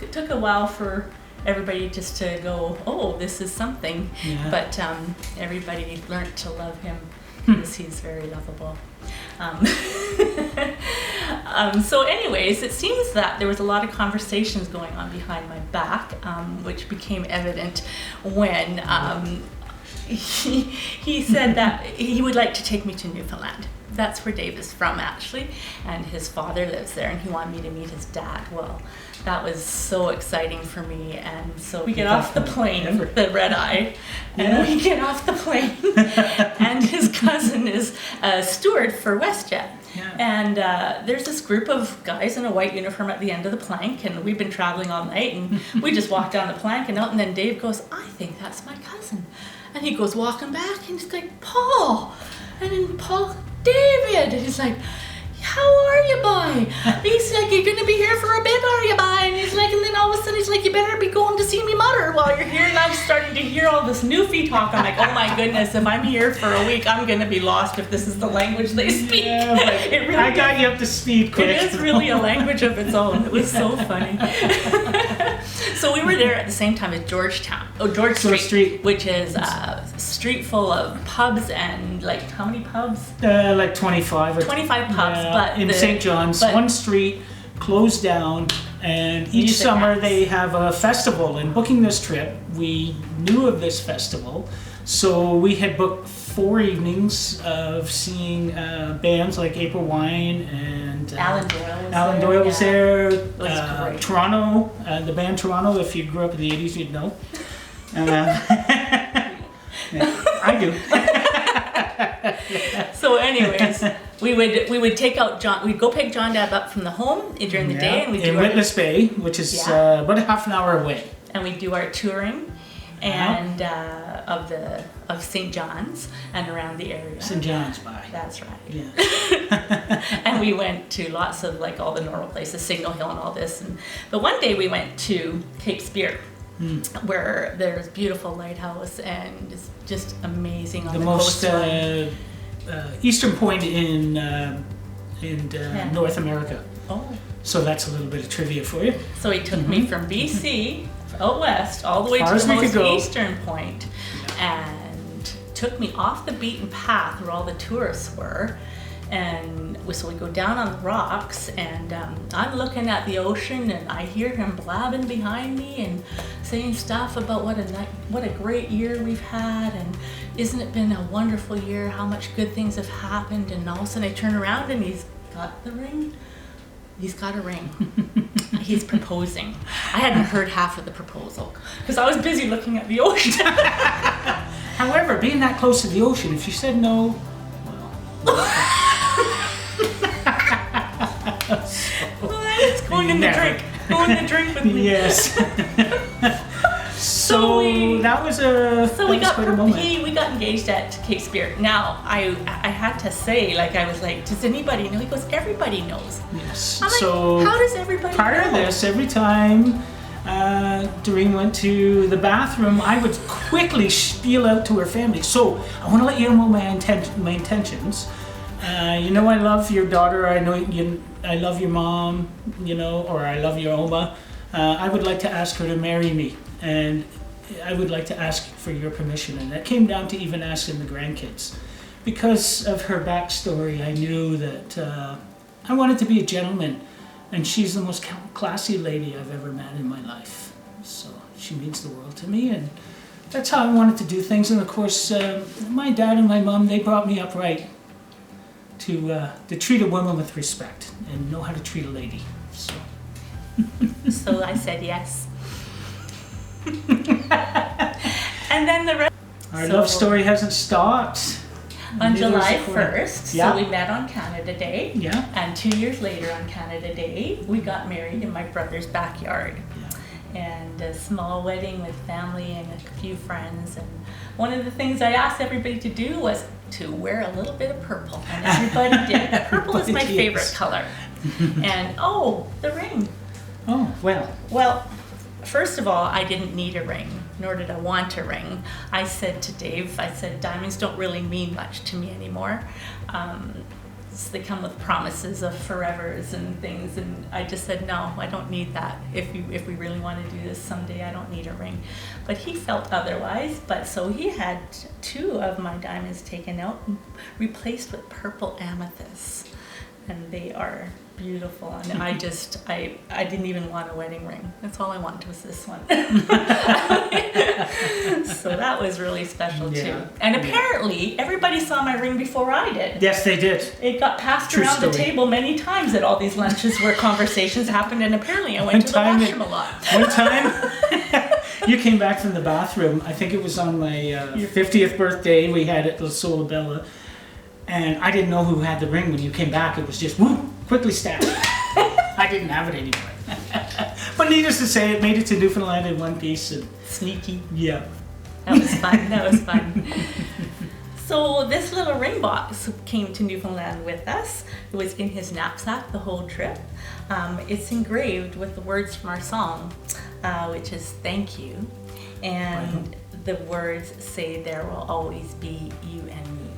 it took a while for everybody just to go, oh, this is something. Yeah. But everybody learned to love him because he's very lovable. So anyways, it seems that there was a lot of conversations going on behind my back, which became evident when he said that he would like to take me to Newfoundland. That's where Dave is from, actually, and his father lives there, and he wanted me to meet his dad. Well, that was so exciting for me, and so we get off the plane, the red eye, and we get off the plane, and his cousin is a steward for WestJet. Yeah. And there's this group of guys in a white uniform at the end of the plank, and we've been traveling all night, and we just walked down the plank and out, and then Dave goes, I think that's my cousin. And he goes walking back, and he's like, Paul. And then Paul, David. And he's like, how are you, boy? He's like, you're going to be here for a bit, are you, boy? And he's like, and then all of a sudden he's like, you better be going to see me mother while you're here. And I'm starting to hear all this Newfie talk. I'm like, oh my goodness, if I'm here for a week, I'm going to be lost if this is the language they speak. Yeah, but It really I got you up to speed quick. It is really a language of its own. It was so funny. So we were there at the same time as George Street, which is a street full of pubs and like how many pubs? Like 25 or 25 pubs, yeah, but in St. John's, one street closed down, and each summer they have a festival. And booking this trip, we knew of this festival, so we had booked 4 evenings of seeing bands like April Wine and Alan Doyle was there. It was great. Toronto, the band Toronto. If you grew up in the 80s, you'd know. I do. So anyways, we would take out John. We'd go pick John Dad up from the home during the day, and we'd do in Witless Bay, which is about a half an hour away. And we do our touring, and of St. John's and around the area. St. John's, bye. That's right. Yeah. And we went to lots of like all the normal places, Signal Hill and all this. But one day we went to Cape Spear, where there's beautiful lighthouse and it's just amazing on the most coastline. eastern point in North America. Oh. So that's a little bit of trivia for you. So he took me from BC out west all the way to the most eastern point, and took me off the beaten path where all the tourists were. And so we go down on the rocks, and I'm looking at the ocean, and I hear him blabbing behind me and saying stuff about what a great year we've had, and isn't it been a wonderful year, how much good things have happened. And all of a sudden I turn around and he's got the ring. He's got a ring. He's proposing. I hadn't heard half of the proposal because I was busy looking at the ocean. However, being that close to the ocean, if you said no, It's going in the drink. Go in the drink with me. Yes. So that was a we got engaged at Cape Spear. Now I had to say, like, I was like, does anybody know? He goes, everybody knows. Yes. I'm so like, how does everybody know? Part of this, every time Doreen went to the bathroom, I would quickly spiel out to her family. So I want to let you know my intentions. I love your daughter. I love your mom. Or I love your Oma. I would like to ask her to marry me, and I would like to ask for your permission. And that came down to even asking the grandkids. Because of her backstory, I knew that I wanted to be a gentleman, and she's the most classy lady I've ever met in my life. So she means the world to me, and that's how I wanted to do things. And of course, my dad and my mom, they brought me up right to treat a woman with respect and know how to treat a lady. So, so I said yes. And then the rest. Our love story hasn't stopped. On July 1st, so we met on Canada Day. Yeah. And 2 years later on Canada Day, we got married in my brother's backyard. Yeah. And a small wedding with family and a few friends. And one of the things I asked everybody to do was to wear a little bit of purple. And everybody did. Purple is my favorite color. And the ring. Oh, well. Well, first of all, I didn't need a ring, nor did I want a ring. I said to Dave, diamonds don't really mean much to me anymore. rings. They come with promises of forevers and things, and I just said, no, I don't need that. If we really want to do this someday, I don't need a ring. But he felt otherwise, but so he had 2 of my diamonds taken out and replaced with purple amethysts, and they are beautiful. And I didn't even want a wedding ring. That's all I wanted was this one. So that was really special too. And apparently everybody saw my ring before I did. Yes, they did. It got passed around the table many times at all these lunches where conversations happened, and apparently I went to the washroom a lot. One time you came back from the bathroom, I think it was on my 50th birthday, we had it at La Solabella, and I didn't know who had the ring when you came back. It was just, whoop, quickly stabbed. I didn't have it anymore. But needless to say, it made it to Newfoundland in one piece. And sneaky. Yeah. That was fun. That was fun. So this little ring box came to Newfoundland with us. It was in his knapsack the whole trip. It's engraved with the words from our song, which is thank you. And the words say there will always be you and me.